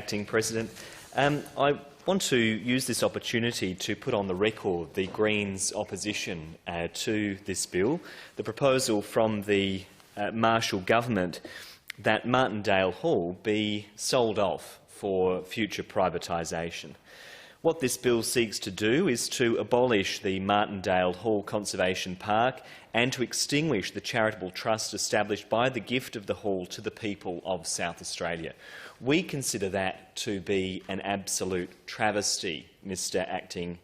Acting President. I want to use this opportunity to put on the record the Greens' opposition to this bill, the proposal from the Marshall government that Martindale Hall be sold off for future privatisation. What this bill seeks to do is to abolish the Martindale Hall Conservation Park and to extinguish the charitable trust established by the gift of the hall to the people of South Australia. We consider that to be an absolute travesty, Mr Acting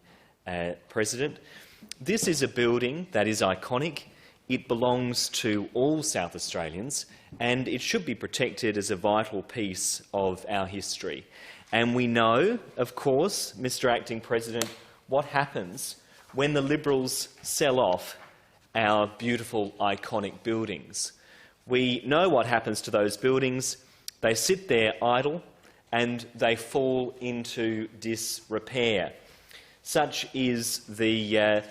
President. This is a building that is iconic. It belongs to all South Australians and it should be protected as a vital piece of our history. And we know, of course, Mr Acting President, what happens when the Liberals sell off our beautiful, iconic buildings. We know what happens to those buildings. They sit there idle and they fall into disrepair. Such is the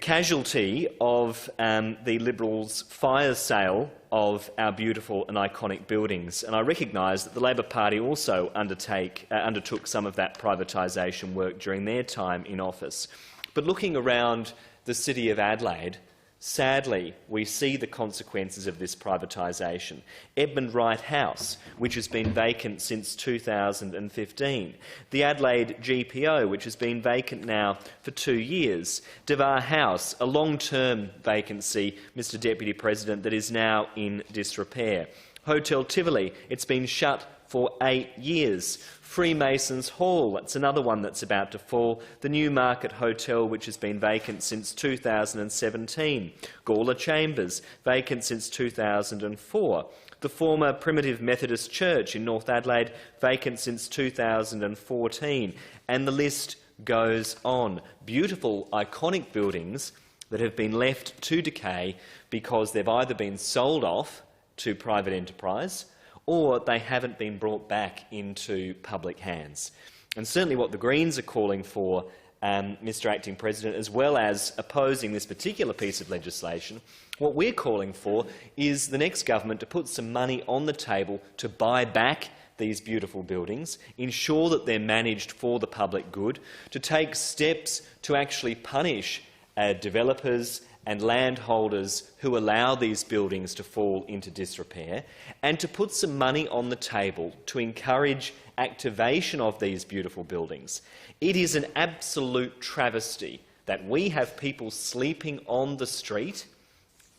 casualty of the Liberals' fire sale of our beautiful and iconic buildings. And I recognise that the Labor Party also undertook some of that privatisation work during their time in office. But looking around the city of Adelaide, sadly, we see the consequences of this privatisation. Edmund Wright House, which has been vacant since 2015. The Adelaide GPO, which has been vacant now for 2 years. Devar House, a long-term vacancy, Mr Deputy President, that is now in disrepair. Hotel Tivoli, it's been shut for 8 years. Freemasons Hall, that's another one that's about to fall. The Newmarket Hotel, which has been vacant since 2017. Gawler Chambers, vacant since 2004. The former Primitive Methodist Church in North Adelaide, vacant since 2014. And the list goes on. Beautiful, iconic buildings that have been left to decay because they've either been sold off to private enterprise or they haven't been brought back into public hands. And certainly what the Greens are calling for, Mr Acting President, as well as opposing this particular piece of legislation, what we're calling for is the next government to put some money on the table to buy back these beautiful buildings, ensure that they're managed for the public good, to take steps to actually punish developers and landholders who allow these buildings to fall into disrepair, and to put some money on the table to encourage activation of these beautiful buildings. It is an absolute travesty that we have people sleeping on the street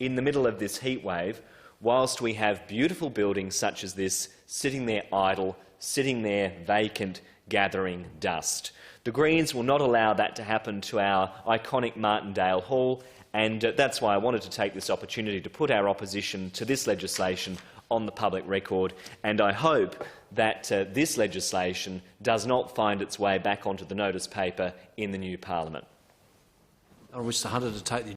in the middle of this heatwave, whilst we have beautiful buildings such as this sitting there idle, sitting there vacant, gathering dust. The Greens will not allow that to happen to our iconic Martindale Hall, and that's why I wanted to take this opportunity to put our opposition to this legislation on the public record, and I hope that this legislation does not find its way back onto the notice paper in the new parliament. I wish Mr Hunter to take the